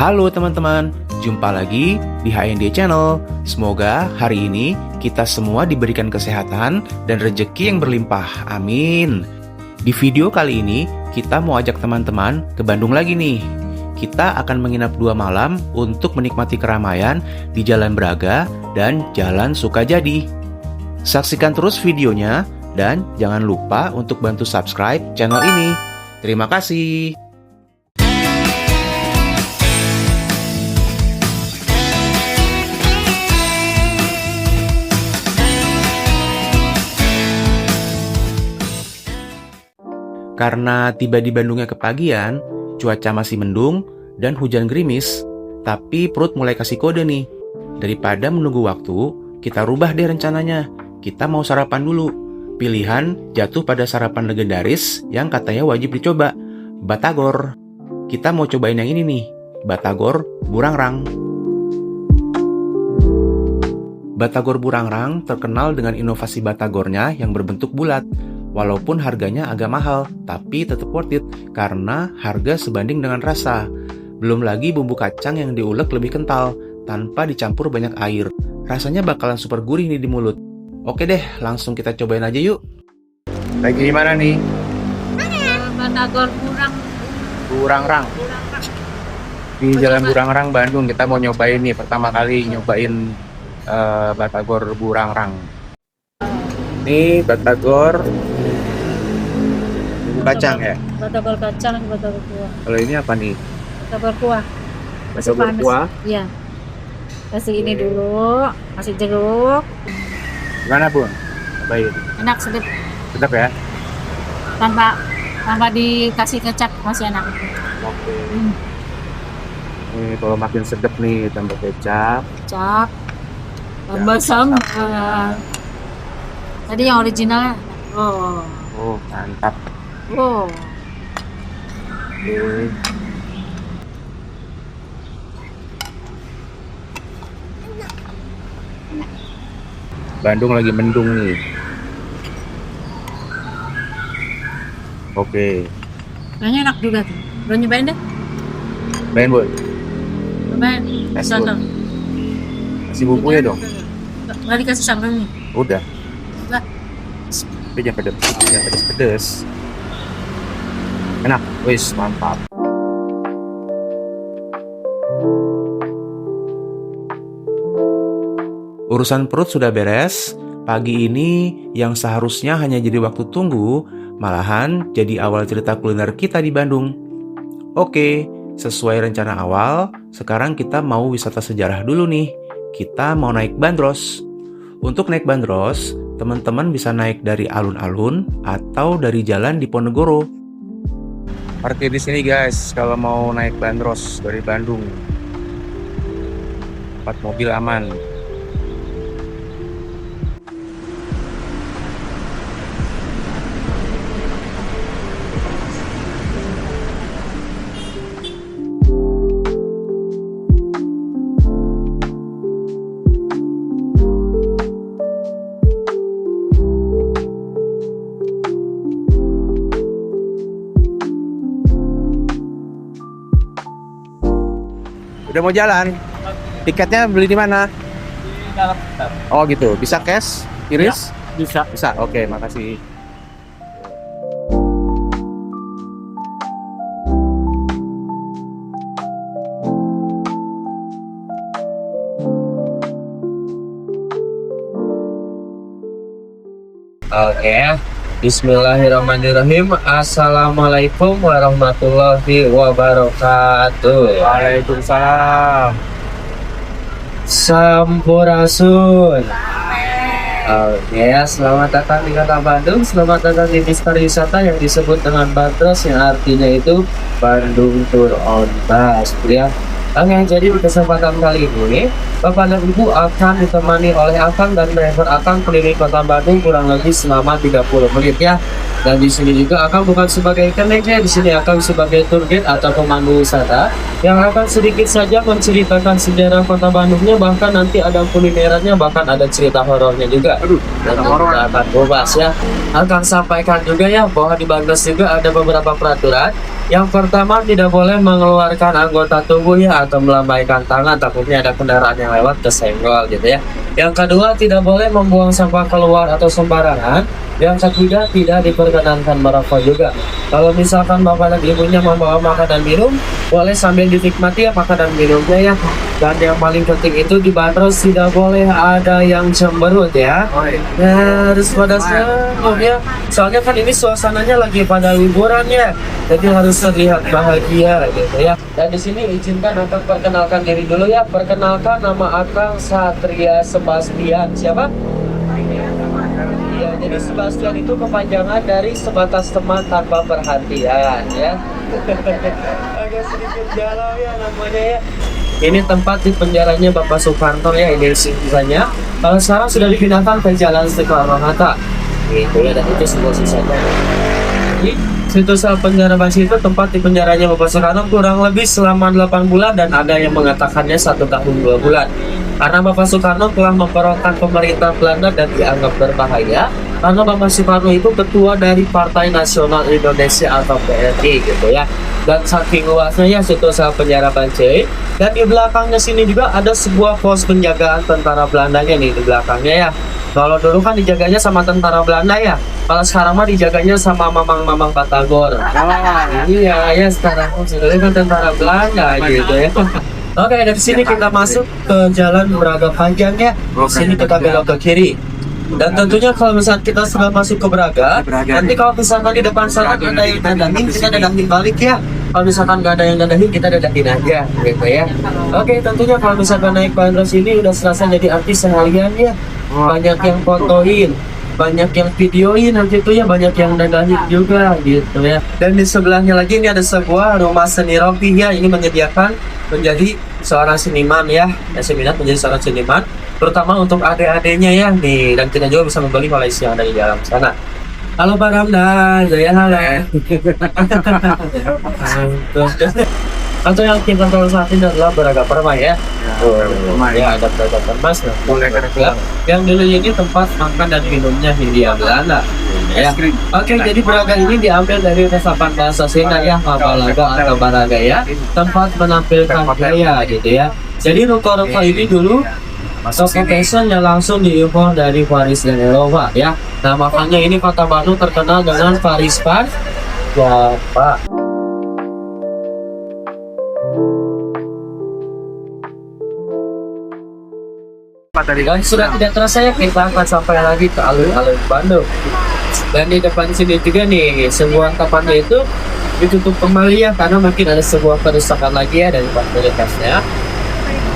Halo teman-teman, jumpa lagi di HND Channel. Semoga hari ini kita semua diberikan kesehatan dan rezeki yang berlimpah. Amin. Di video kali ini, kita mau ajak teman-teman ke Bandung lagi nih. Kita akan menginap 2 malam untuk menikmati keramaian di Jalan Braga dan Jalan Sukajadi. Saksikan terus videonya dan jangan lupa untuk bantu subscribe channel ini. Terima kasih. Karena tiba di Bandungnya kepagian, cuaca masih mendung dan hujan gerimis, tapi perut mulai kasih kode nih. Daripada menunggu waktu, kita rubah deh rencananya. Kita mau sarapan dulu. Pilihan jatuh pada sarapan legendaris yang katanya wajib dicoba, Batagor. Kita mau cobain yang ini nih, Batagor Burangrang. Batagor Burangrang terkenal dengan inovasi batagornya yang berbentuk bulat. Walaupun harganya agak mahal, tapi tetap worth it karena harga sebanding dengan rasa. Belum lagi bumbu kacang yang diulek lebih kental, tanpa dicampur banyak air. Rasanya bakalan super gurih nih di mulut. Oke deh, langsung kita cobain aja yuk. Lagi di mana nih? Batagor Burangrang. Di Jalan Burangrang, Bandung. Kita mau nyobain nih, pertama kali nyobain Batagor Burangrang. Ini Batagor bumbu kacang ya? Batagor kacang, batagor kuah. Kalau ini apa nih? Batagor kuah. Batagor kuah? Iya. Kasih ini dulu, kasih jeruk. Gimana Bun? Cobain. Enak, sedap. Sedap ya? Tanpa dikasih kecap masih enak. Oke. Nih kalau makin sedap nih tambah kecap. Kecap. Tambah sambal. Tadi yang originalnya. Oh, mantap. Oh. Oke. Bandung lagi mendung nih. Oke. Kayaknya enak juga tuh. Lo nyobain deh. Main Bun. Nyobain. Es, Sambal. Kasih bumbunya dong. Nggak dikasih sambal nih. Udah. Enggak. Tapi jangan pedes. Enak, wis mantap. Urusan perut sudah beres. Pagi ini yang seharusnya hanya jadi waktu tunggu, malahan jadi awal cerita kuliner kita di Bandung. Oke, sesuai rencana awal, sekarang kita mau wisata sejarah dulu nih. Kita mau naik bandros. Untuk naik bandros, teman-teman bisa naik dari alun-alun atau dari jalan di Ponegoro. Parkir di sini guys, kalau mau naik bandros dari Bandung. 4 mobil aman. Udah mau jalan? Tiketnya beli di mana? Di dalam bentar. Oh gitu, bisa cash? Iris? Bisa. Bisa, oke, makasih. Oke. Bismillahirrahmanirrahim. Assalamualaikum warahmatullahi wabarakatuh. Waalaikumsalam. Sampurasun. Oke, selamat datang di Kota Bandung. Selamat datang di Misteri Wisata yang disebut dengan Bandros, yang artinya itu Bandung Tour on Bus, ya. Oke, jadi di kesempatan kali ini Bapak dan Ibu akan ditemani oleh Akang dan driver Akang keliling Kota Bandung kurang lebih selama 30 menit ya. Dan di sini juga Akang bukan sebagai kenaiknya, di sini Akang sebagai tour guide atau pemandu wisata yang akan sedikit saja menceritakan sejarah Kota Bandungnya, bahkan nanti ada kulinerannya, bahkan ada cerita horornya juga. Dan kita akan bebas ya. Akang sampaikan juga ya bahwa di Bandung juga ada beberapa peraturan Yang pertama, tidak boleh mengeluarkan anggota tubuh ya atau melambaikan tangan, takutnya ada kendaraan yang lewat kesenggol gitu ya. Yang kedua, tidak boleh membuang sampah keluar atau sembarangan. Yang ketiga, tidak diperkenankan merokok juga. Kalau misalkan bapak dan ibunya membawa makan dan minum, boleh sambil dinikmati ya makan dan minumnya ya. Dan yang paling penting itu di bandros tidak boleh ada yang cemberut ya. Nah, harus pada senyum ya. Soalnya kan ini suasananya lagi pada liburan ya. Jadi harus terlihat bahagia gitu ya. Dan di sini izinkan untuk perkenalkan diri dulu ya. Perkenalkan, nama Akang Satria Sebastian. Siapa? Ya, jadi Sebastian itu kepanjangan dari sebatas teman tanpa perhatian ya. Agak sedikit galau ya namanya ya. Ini tempat di penjaranya Bapak Soekarno ya, ini sisanya. Kalau sekarang sudah dipindahkan ke Jalan Soekarno-Hatta. Gitu ya, dan itu semua sisanya. Jadi situs penjara Basi itu tempat di penjaranya Bapak Soekarno kurang lebih selama 8 bulan dan ada yang mengatakannya 1 tahun 2 bulan. Karena Bapak Soekarno telah memperontak pemerintah Belanda dan dianggap berbahaya. Karena Bapak Soekarno itu ketua dari Partai Nasional Indonesia atau PNI gitu ya. Dan saking luasnya ya situs penjara Bancai. Dan di belakangnya sini juga ada sebuah pos penjagaan tentara Belandanya nih di belakangnya ya. Kalau dulu kan dijaganya sama tentara Belanda ya. Kalau sekarang mah dijaganya sama mamang-mamang Batagor. Iya ya, sekarang sebenarnya kan tentara Belanda gitu ya. Oke, dari sini kita masuk ke Jalan Braga Panjang ya. Sini kita belok ke kiri. Dan tentunya kalau misalnya kita sudah masuk ke Braga, nanti kalau misalkan di depan sana ada yang dadahin, kita dadahin balik ya. Kalau misalkan nggak ada yang dadahin, kita dadahin aja gitu ya. Oke, tentunya kalau misalkan naik bandros ini udah serasa jadi artis seharian ya. Banyak yang fotoin, banyak yang videoin, nanti itu ya banyak yang dadahin juga gitu ya. Dan di sebelahnya lagi ini ada sebuah rumah seni rompi ya. Ini menyediakan menjadi seorang seniman ya, seminar menjadi seorang seniman, terutama untuk adik-adiknya ya nih. Dan kita juga bisa membeli koleksi yang ada di dalam sana. Halo Pak Ramdan, ya halo. Atau yang kita tahu saat ini adalah Braga Permai ya. Ya, ada Braga Permas. Yang dulu ini tempat makan dan minumnya Hindia Belanda. Ya. Oke, jadi Braga ini diambil dari resapan bahasa Sunda ya, Mapalaga atau Baraga ya. Tempat menampilkan gaya gitu ya. Jadi ruko-ruko ini dulu toko fashionnya langsung diimpor dari Paris dan Eropa ya. Nah makanya ini kota Bandung terkenal dengan Paris Pan. Wah, Pak. Dan sudah tidak terasa ya kita akan sampai lagi ke alun-alun Bandung. Dan di depan sini juga nih sebuah tempatnya itu ditutup kembali ya karena mungkin ada sebuah kerusakan lagi ya dari fasilitasnya.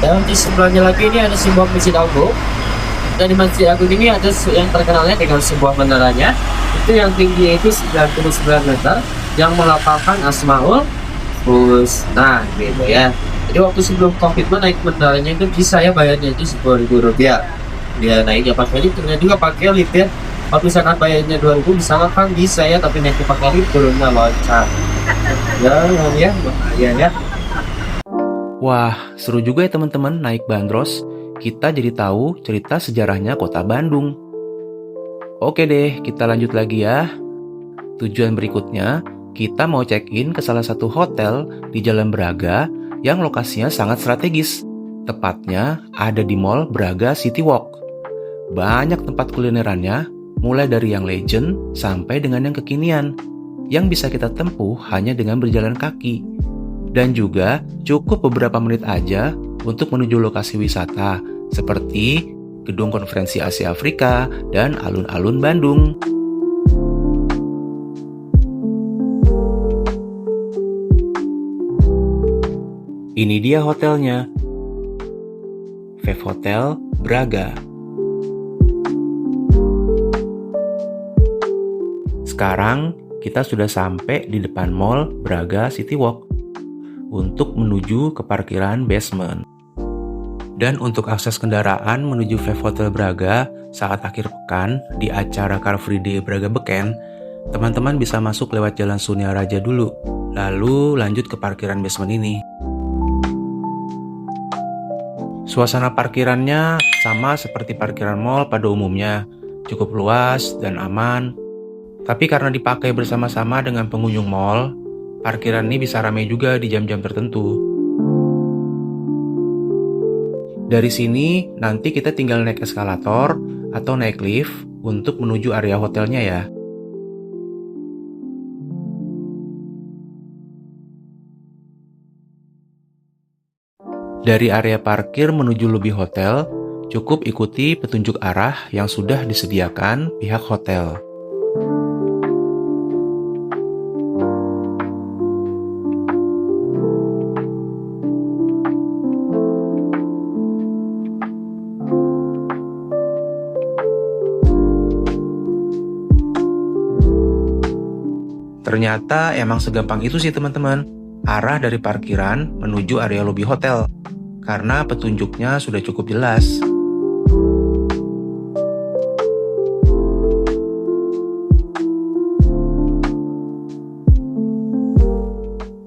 Dan di sebelahnya lagi ini ada sebuah masjid agung. Dan di masjid agung ini ada yang terkenalnya dengan sebuah menoranya. Itu yang tingginya itu 99 meter yang melafalkan Asmaul Husna gitu ya. Jadi waktu sebelum COVID naik menoranya itu bisa ya bayarnya itu 10.000 rupiah. Dia naiknya pakai lift, ternyata juga pakai lift ya. Kalau misalkan bayarnya 2.000 bisa kan bisa ya, tapi naiknya pakai lift turunnya loncat. Ya, bahaya ya. Wah, seru juga ya teman-teman naik bandros. Kita jadi tahu cerita sejarahnya kota Bandung. Oke deh, kita lanjut lagi ya. Tujuan berikutnya, kita mau check-in ke salah satu hotel di Jalan Braga yang lokasinya sangat strategis. Tepatnya ada di Mall Braga City Walk. Banyak tempat kulinerannya, mulai dari yang legend sampai dengan yang kekinian, yang bisa kita tempuh hanya dengan berjalan kaki. Dan juga cukup beberapa menit aja untuk menuju lokasi wisata, seperti Gedung Konferensi Asia Afrika dan alun-alun Bandung. Ini dia hotelnya, Veve Hotel Braga. Sekarang kita sudah sampai di depan Mall Braga City Walk untuk menuju ke parkiran basement. Dan untuk akses kendaraan menuju Veve Hotel Braga saat akhir pekan di acara Car Free Day Braga Beken, teman-teman bisa masuk lewat Jalan Sunia Raja dulu, lalu lanjut ke parkiran basement ini. Suasana parkirannya sama seperti parkiran mall pada umumnya, cukup luas dan aman. Tapi karena dipakai bersama-sama dengan pengunjung mall, Parkiran ini bisa ramai juga di jam-jam tertentu. Dari sini, nanti kita tinggal naik eskalator atau naik lift untuk menuju area hotelnya ya. Dari area parkir menuju lobi hotel, cukup ikuti petunjuk arah yang sudah disediakan pihak hotel. Ternyata emang segampang itu sih teman-teman, arah dari parkiran menuju area lobi hotel, karena petunjuknya sudah cukup jelas.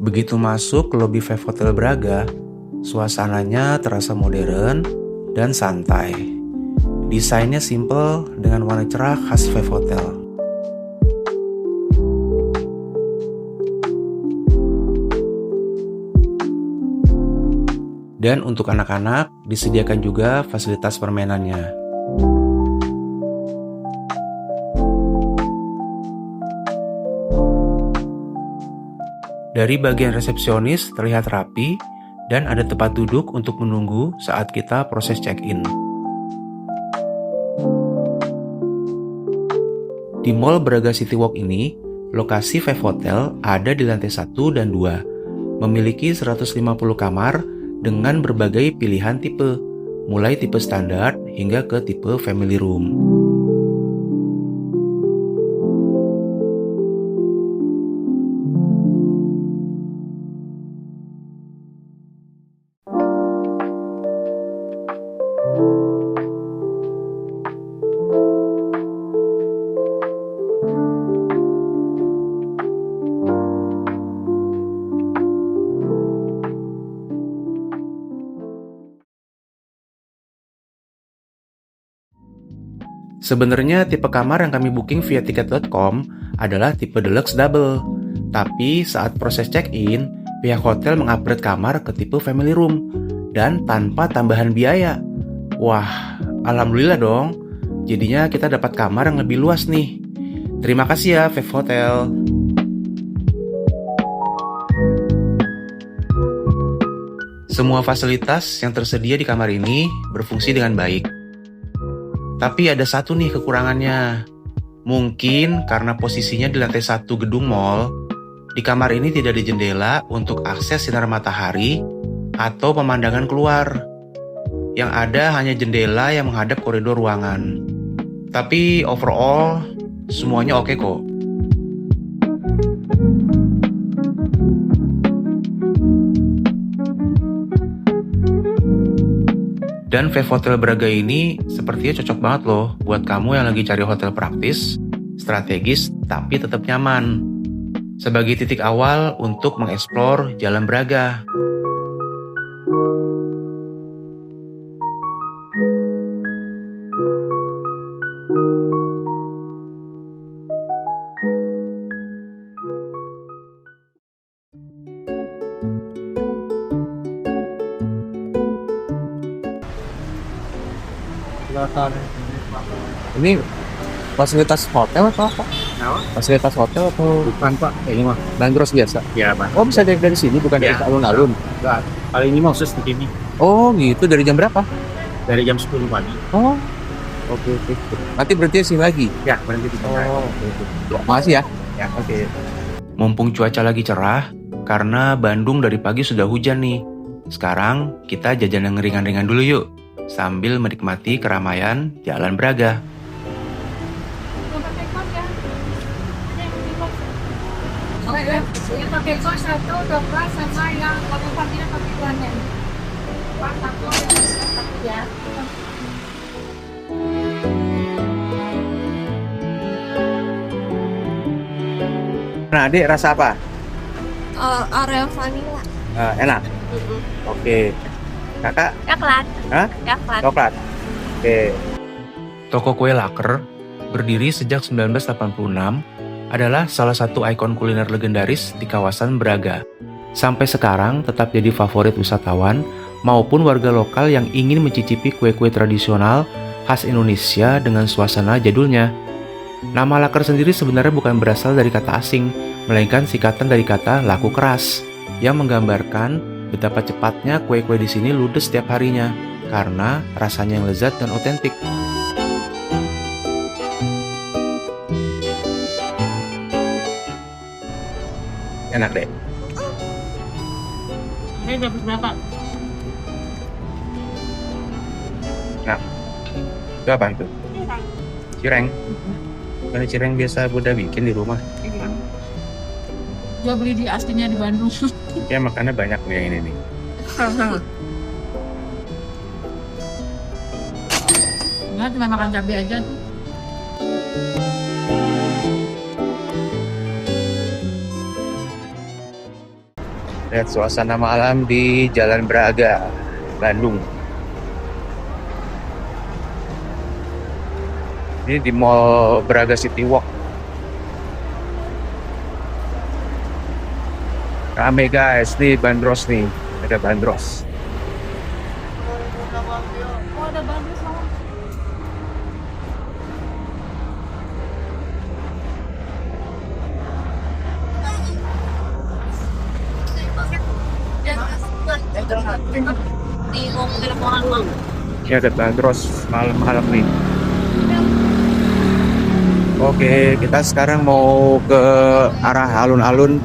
Begitu masuk ke lobi Five Hotel Braga, suasananya terasa modern dan santai. Desainnya simple dengan warna cerah khas Five Hotel. Dan untuk anak-anak, disediakan juga fasilitas permainannya. Dari bagian resepsionis terlihat rapi dan ada tempat duduk untuk menunggu saat kita proses check-in. Di Mall Braga City Walk ini, lokasi Five Hotel ada di lantai 1 dan 2, memiliki 150 kamar dengan berbagai pilihan tipe, mulai tipe standar hingga ke tipe family room. Sebenarnya tipe kamar yang kami booking via tiket.com adalah tipe deluxe double. Tapi saat proses check-in, pihak hotel mengupgrade kamar ke tipe family room dan tanpa tambahan biaya. Wah, alhamdulillah dong. Jadinya kita dapat kamar yang lebih luas nih. Terima kasih ya Five Hotel. Semua fasilitas yang tersedia di kamar ini berfungsi dengan baik. Tapi ada satu nih kekurangannya. Mungkin karena posisinya di lantai 1 gedung mall, di kamar ini tidak ada jendela untuk akses sinar matahari atau pemandangan keluar. Yang ada hanya jendela yang menghadap koridor ruangan. Tapi overall, semuanya oke kok. Dan Five Hotel Braga ini sepertinya cocok banget loh buat kamu yang lagi cari hotel praktis, strategis, tapi tetap nyaman. Sebagai titik awal untuk mengeksplor Jalan Braga. Ini fasilitas hotel atau apa? Fasilitas hotel atau Bukan Pak, ini mah. bandros biasa? Ya Pak. Oh, bisa dari sini, bukan dari Ya. alun-alun? Enggak. Kali ini mau khusus di sini Oh gitu, dari jam berapa? dari jam 10 pagi. Oh, oke. Nanti berhenti sini lagi? Ya, berhenti di sini. Oke. Makasih ya. Ya, oke. Mumpung cuaca lagi cerah, karena Bandung dari pagi sudah hujan nih. Sekarang kita jajan yang ringan-ringan dulu yuk, sambil menikmati keramaian Jalan Braga. Yang pakai kos 1, 12 sama yang pakai partinya pakai duanya. Pak, satu ya. Nah, Adik rasa apa? Oreo vanilla. Enak? Oke. Kakak? Coklat. Hah? Coklat. Coklat? Oke. Toko kue Laker berdiri sejak 1986 adalah salah satu ikon kuliner legendaris di kawasan Braga. Sampai sekarang tetap jadi favorit wisatawan maupun warga lokal yang ingin mencicipi kue-kue tradisional khas Indonesia dengan suasana jadulnya. Nama Laker sendiri sebenarnya bukan berasal dari kata asing, melainkan singkatan dari kata laku keras, yang menggambarkan betapa cepatnya kue-kue di sini ludes setiap harinya, karena rasanya yang lezat dan otentik. Enak deh. Ini dapat berapa? Nah, itu apa itu? Cireng. Bukan cireng biasa Bunda bikin di rumah. Gua beli di aslinya di Bandung. Kayak makannya banyak nih yang ini nih. Enggak, cuma makan cabai aja tuh. Lihat suasana malam di Jalan Braga, Bandung. Ini di Mall Braga City Walk. Rame guys, nih bandros nih. Ada bandros. Oh, ada Bandung sama. Ini ada bandros malam-malam nih. Oke, kita sekarang mau ke arah alun-alun.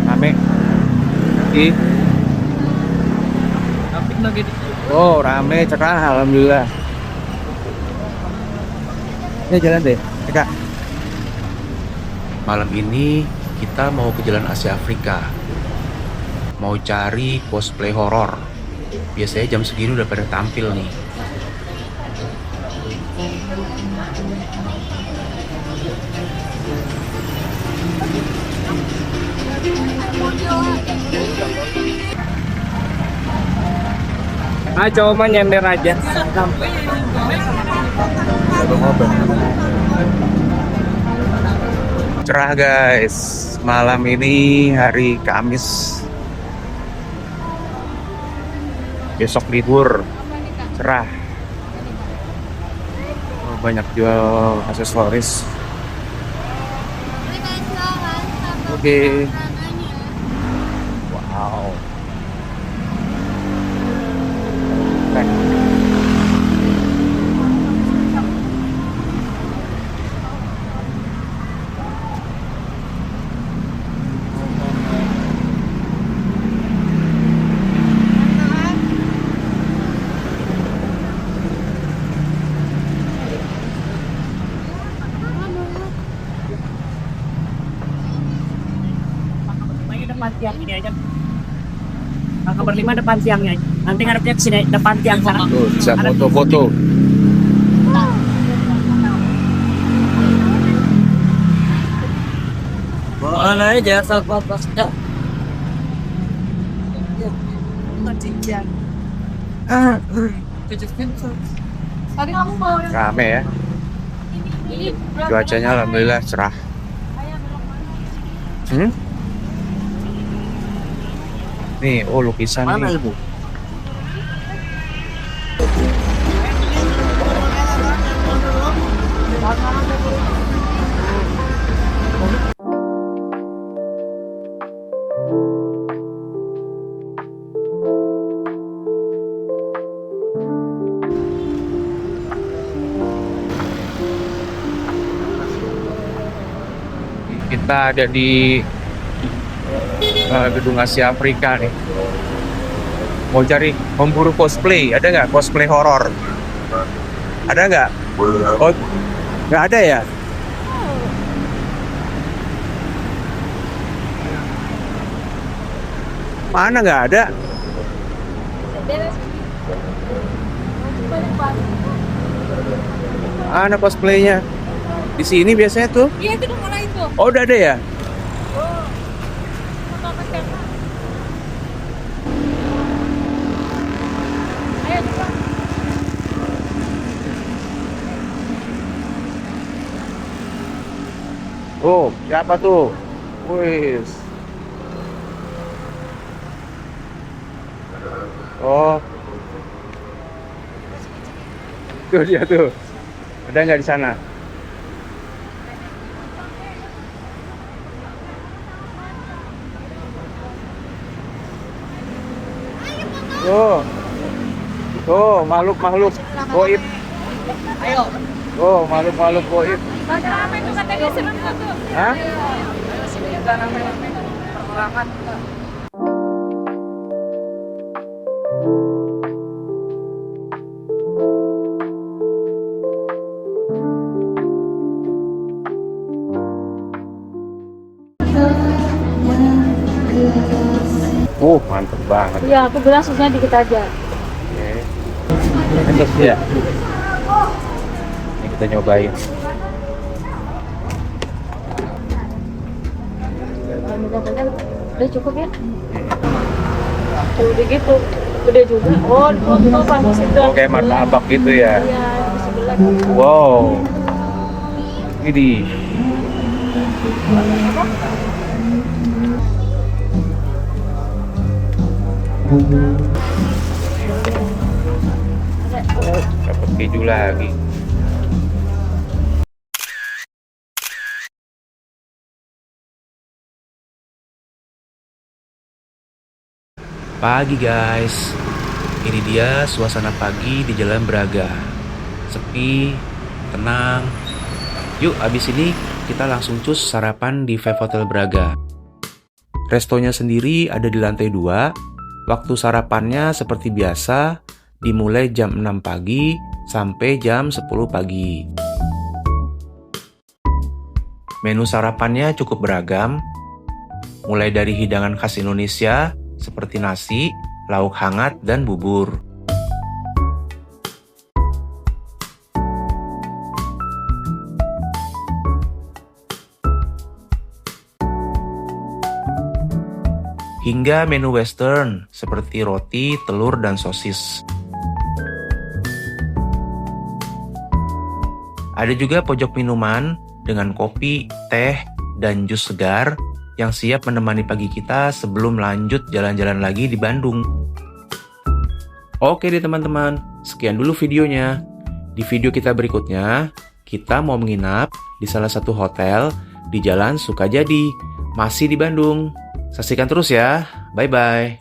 Rame. Oh, rame, cerah, alhamdulillah. Ini jalan deh, Kak. Malam ini kita mau ke Jalan Asia Afrika. Mau cari cosplay horor. Biasanya jam segini udah pada tampil nih. Coba mah nyender aja. Cerah guys, malam ini hari Kamis. Besok libur, cerah. Oh, banyak jual aksesoris. Oke. Wow. Keren. Depan tiang ini aja. Kakak berlima depan tiangnya. Nanti ngadepnya ke sini depan tiang sana. Tuh, bisa foto-foto. Boleh aja sahabat ya. Tadi kamu mau yang Rame ya. ini Cuacanya alhamdulillah cerah. Nih, oh lukisan nih. Ibu? Kita ada di gedung Asia Afrika nih. Mau cari memburu cosplay, ada nggak cosplay horor? Ada nggak? Oh, nggak ada ya? Mana nggak ada? Mana cosplaynya? Di sini biasanya tuh. Iya, itu udah mulai tuh. Oh, udah ada ya? Ayo cepat. Oh, siapa tuh? Wih. Oh. Tuh dia tuh. Ada nggak di sana? Tuh. Tuh, makhluk-makhluk goib. Ayo. Oh, makhluk-makhluk goib. Pada ramai tuh katanya senang tuh. Hah? Sini kita rame-rame pergerakan. Mantep banget. Iya, aku bilang susnya dikit aja. Oke. Enak ya. Ini kita nyobain. Mudah-mudahan udah cukup ya. Udah gitu, udah juga. Oh, dipotong pas situ. Oke, martabak gitu ya. Iya, di sebelah. Wow. Ini. Dapat keju lagi. Pagi guys. Ini dia suasana pagi di Jalan Braga. Sepi, tenang. Yuk, abis ini kita langsung cus sarapan di Five Hotel Braga. Restonya sendiri ada di lantai 2. Waktu sarapannya seperti biasa, dimulai jam 6 pagi sampai jam 10 pagi. Menu sarapannya cukup beragam, mulai dari hidangan khas Indonesia seperti nasi, lauk hangat, dan bubur. Hingga menu western seperti roti, telur, dan sosis. Ada juga pojok minuman dengan kopi, teh, dan jus segar yang siap menemani pagi kita sebelum lanjut jalan-jalan lagi di Bandung. Oke deh teman-teman, sekian dulu videonya. Di video kita berikutnya, kita mau menginap di salah satu hotel di Jalan Sukajadi, masih di Bandung. Saksikan terus ya, bye-bye.